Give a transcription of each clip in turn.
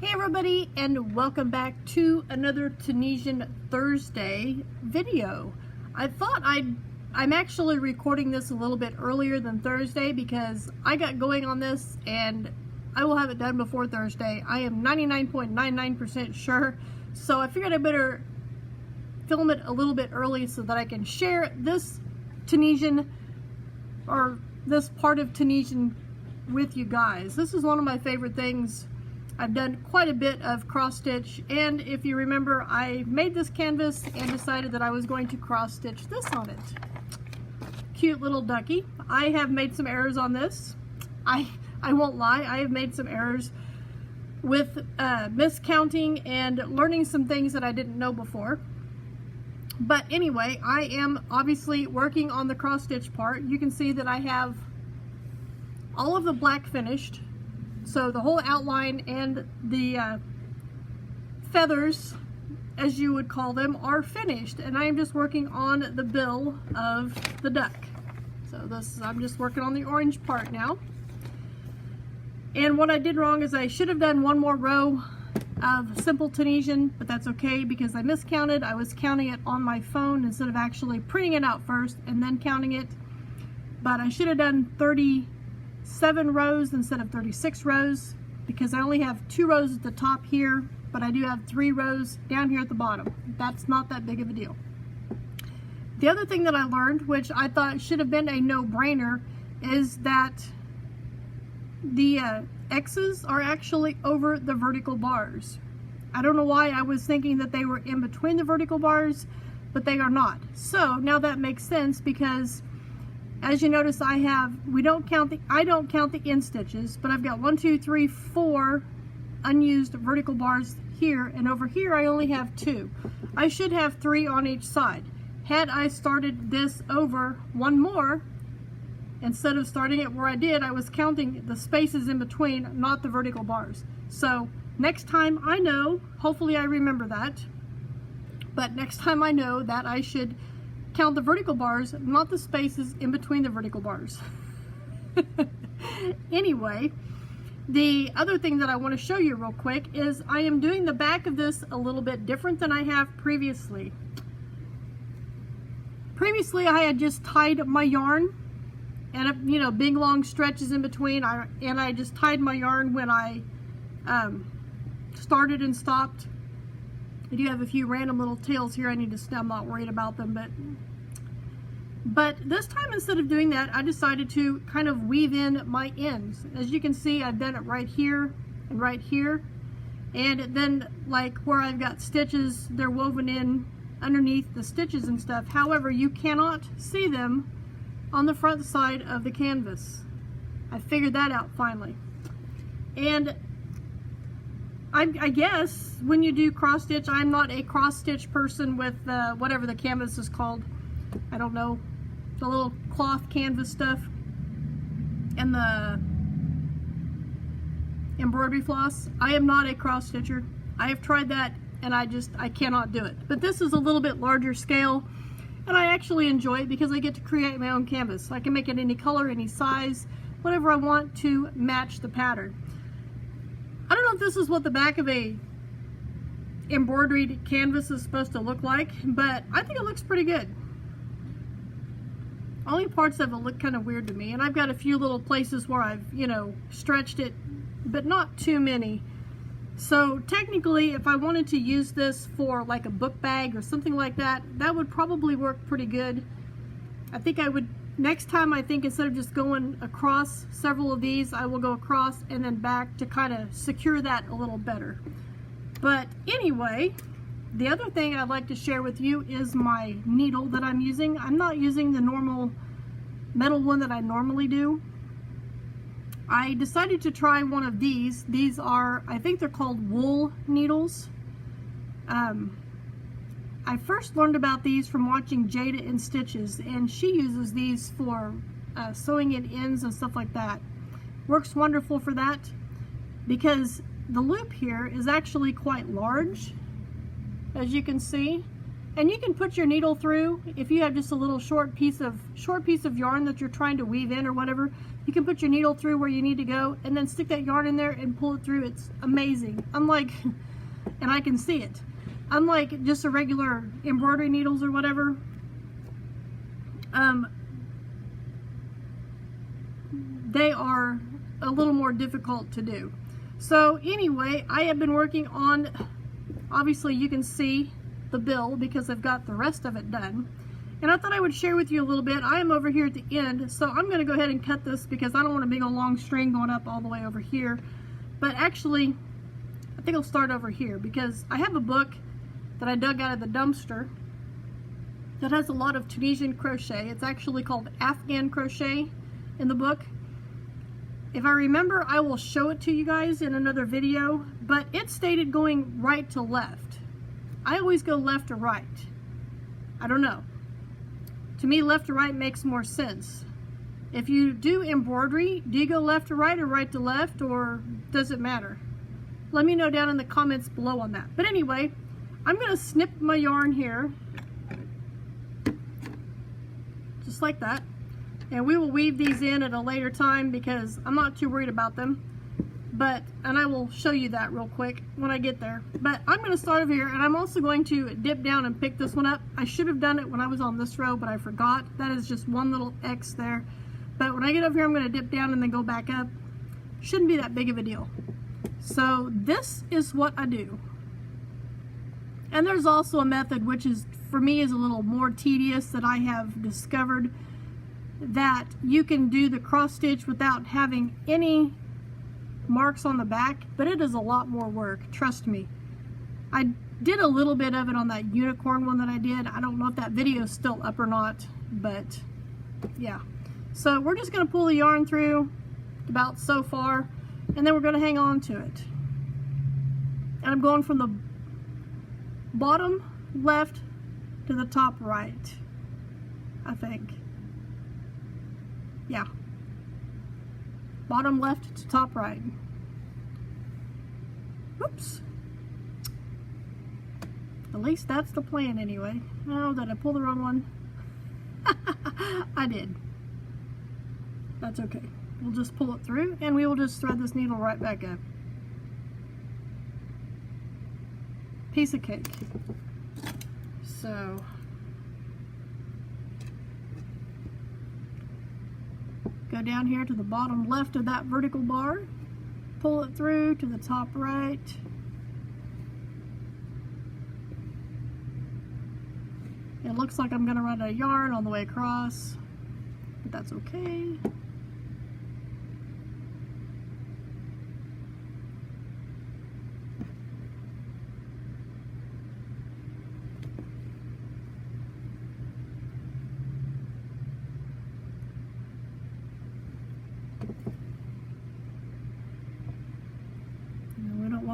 Hey everybody, and welcome back to another Tunisian Thursday video. I'm actually recording this a little bit earlier than Thursday because I got going on this and I will have it done before Thursday. I am 99.99% sure, so I figured I better film it a little bit early so that I can share this Tunisian, or this part of Tunisian, with you guys. This is one of my favorite things. I've done quite a bit of cross stitch, and if you remember, I made this canvas and decided that I was going to cross stitch this on it. Cute little ducky. I have made some errors on this. I won't lie, I have made some errors with miscounting and learning some things that I didn't know before. But anyway, I am obviously working on the cross stitch part. You can see that I have all of the black finished. So the whole outline and the feathers, as you would call them, are finished, and I am just working on the bill of the duck. So I'm just working on the orange part now. And what I did wrong is I should have done one more row of simple Tunisian, but that's okay because I miscounted. I was counting it on my phone instead of actually printing it out first and then counting it. But I should have done 37 rows instead of 36 rows because I only have 2 rows at the top here, but I do have 3 rows down here at the bottom. That's not that big of a deal. The other thing that I learned, which I thought should have been a no-brainer, is that the X's are actually over the vertical bars. I don't know why I was thinking that they were in between the vertical bars, but they are not. So now that makes sense because, as you notice, I don't count the end stitches, but I've got 1, 2, 3, 4 unused vertical bars here, and over here I only have 2. I should have 3 on each side. Had I started this over one more, instead of starting it where I did, I was counting the spaces in between, not the vertical bars. So next time I know, hopefully I remember that, but next time I know that I should count the vertical bars, not the spaces in between the vertical bars. Anyway, the other thing that I want to show you real quick is I am doing the back of this a little bit different than I have previously. Previously I had just tied my yarn, and you know, big long stretches in between, and I just tied my yarn when I started and stopped. I do have a few random little tails here I need to snip. I'm not worried about them, but this time, instead of doing that, I decided to kind of weave in my ends. As you can see, I've done it right here and right here, and then like where I've got stitches, they're woven in underneath the stitches and stuff. However, you cannot see them on the front side of the canvas. I figured that out finally. And I guess when you do cross stitch, I'm not a cross stitch person with whatever the canvas is called. I don't know, the little cloth canvas stuff and the embroidery floss. I am not a cross stitcher. I have tried that and I cannot do it. But this is a little bit larger scale, and I actually enjoy it because I get to create my own canvas. I can make it any color, any size, whatever I want to match the pattern. I don't know if this is what the back of a embroidered canvas is supposed to look like, but I think it looks pretty good. Only parts of it look kind of weird to me, and I've got a few little places where I've, you know, stretched it, but not too many. So technically, if I wanted to use this for like a book bag or something like that, that would probably work pretty good. I think I would, next time, I think instead of just going across several of these, I will go across and then back to kind of secure that a little better. But anyway, the other thing I'd like to share with you is my needle that I'm using. I'm not using the normal metal one that I normally do. I decided to try one of these. These are, I think they're called wool needles. I first learned about these from watching Jada in Stitches, and she uses these for sewing in ends and stuff like that. Works wonderful for that because the loop here is actually quite large, as you can see. And you can put your needle through if you have just a little short piece of yarn that you're trying to weave in or whatever. You can put your needle through where you need to go and then stick that yarn in there and pull it through. It's amazing. Unlike, and I can see it, unlike just a regular embroidery needles or whatever, they are a little more difficult to do. So anyway, I have been working on, obviously you can see the bill because I've got the rest of it done. And I thought I would share with you a little bit. I am over here at the end, so I'm going to go ahead and cut this because I don't want a big old long string going up all the way over here. But actually, I think I'll start over here because I have a book that I dug out of the dumpster that has a lot of Tunisian crochet. It's actually called Afghan crochet in the book. If I remember, I will show it to you guys in another video, but it stated going right to left. I always go left to right. I don't know. To me, left to right makes more sense. If you do embroidery, do you go left to right or right to left, or does it matter? Let me know down in the comments below on that. But anyway, I'm going to snip my yarn here, just like that. And we will weave these in at a later time because I'm not too worried about them. And I will show you that real quick when I get there. But I'm going to start over here, and I'm also going to dip down and pick this one up. I should have done it when I was on this row, but I forgot. That is just one little X there. But when I get over here, I'm going to dip down and then go back up. Shouldn't be that big of a deal. So this is what I do. And there's also a method which is, for me, is a little more tedious that I have discovered, that you can do the cross stitch without having any marks on the back, but it is a lot more work, trust me. I did a little bit of it on that unicorn one that I did. I don't know if that video is still up or not, but yeah. So we're just going to pull the yarn through about so far, and then we're going to hang on to it. And I'm going from the bottom left to the top right, I think. Yeah. Bottom left to top right. Oops. At least that's the plan anyway. Oh, did I pull the wrong one? I did. That's okay. We'll just pull it through and we will just thread this needle right back up. Piece of cake. So go down here to the bottom left of that vertical bar, pull it through to the top right, it looks like I'm going to run out of yarn on the way across, but that's okay.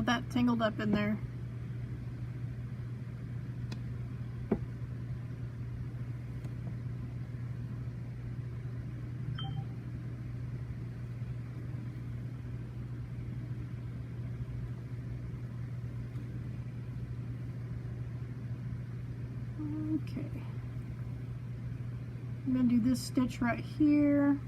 That tangled up in there. Okay. I'm going to do this stitch right here.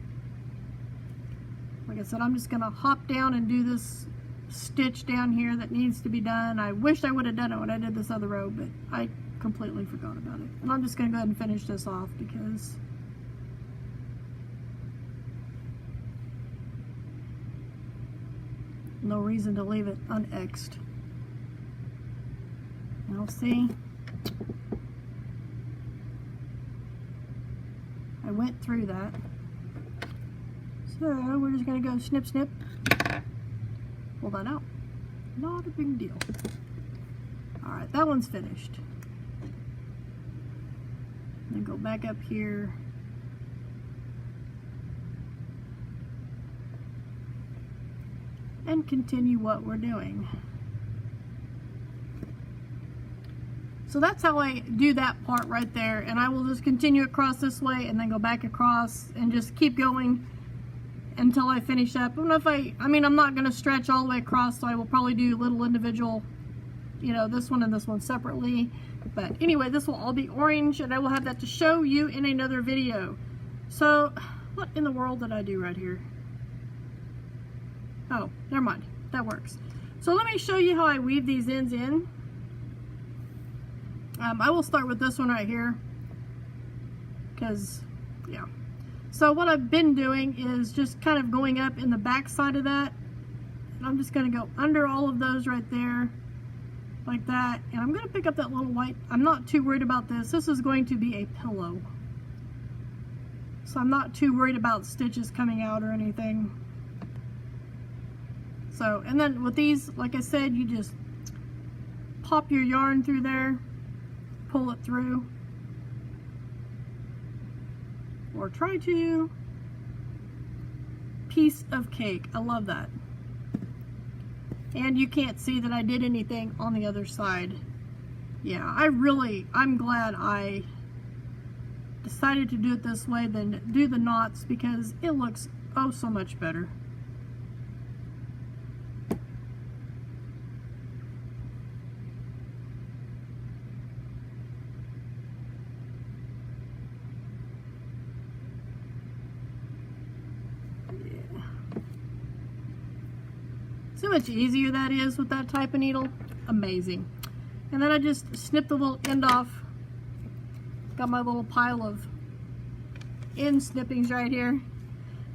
Like I said, I'm just going to hop down and do this stitch down here that needs to be done. I wish I would have done it when I did this other row, but I completely forgot about it. And I'm just going to go ahead and finish this off because no reason to leave it un-X'd. Now see, I went through that. So we're just going to go snip, snip. Pull that out. Not a big deal. Alright, that one's finished. Then go back up here. And continue what we're doing. So that's how I do that part right there. And I will just continue across this way and then go back across and just keep going until I finish up. I don't know if I mean, I'm not going to stretch all the way across, so I will probably do little individual you know, this one and this one separately. But anyway, this will all be orange, and I will have that to show you in another video. So, what in the world did I do right here? Oh, never mind. That works. So let me show you how I weave these ends in. I will start with this one right here, because, yeah. So what I've been doing is just kind of going up in the back side of that. And I'm just going to go under all of those right there, like that. And I'm going to pick up that little white. I'm not too worried about this. This is going to be a pillow. So I'm not too worried about stitches coming out or anything. So, and then with these, like I said, you just pop your yarn through there, pull it through, or try to. Piece of cake. I love that. And you can't see that I did anything on the other side. Yeah, I'm glad I decided to do it this way than do the knots, because it looks oh so much better. See how much easier that is with that type of needle? Amazing. And then I just snip the little end off. Got my little pile of end snippings right here.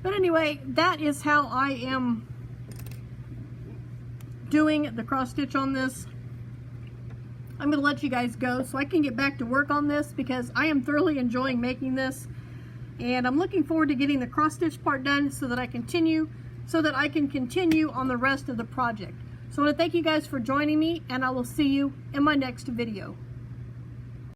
But anyway, that is how I am doing the cross stitch on this. I'm going to let you guys go so I can get back to work on this, because I am thoroughly enjoying making this. And I'm looking forward to getting the cross stitch part done so that I can continue on the rest of the project. So I want to thank you guys for joining me, and I will see you in my next video.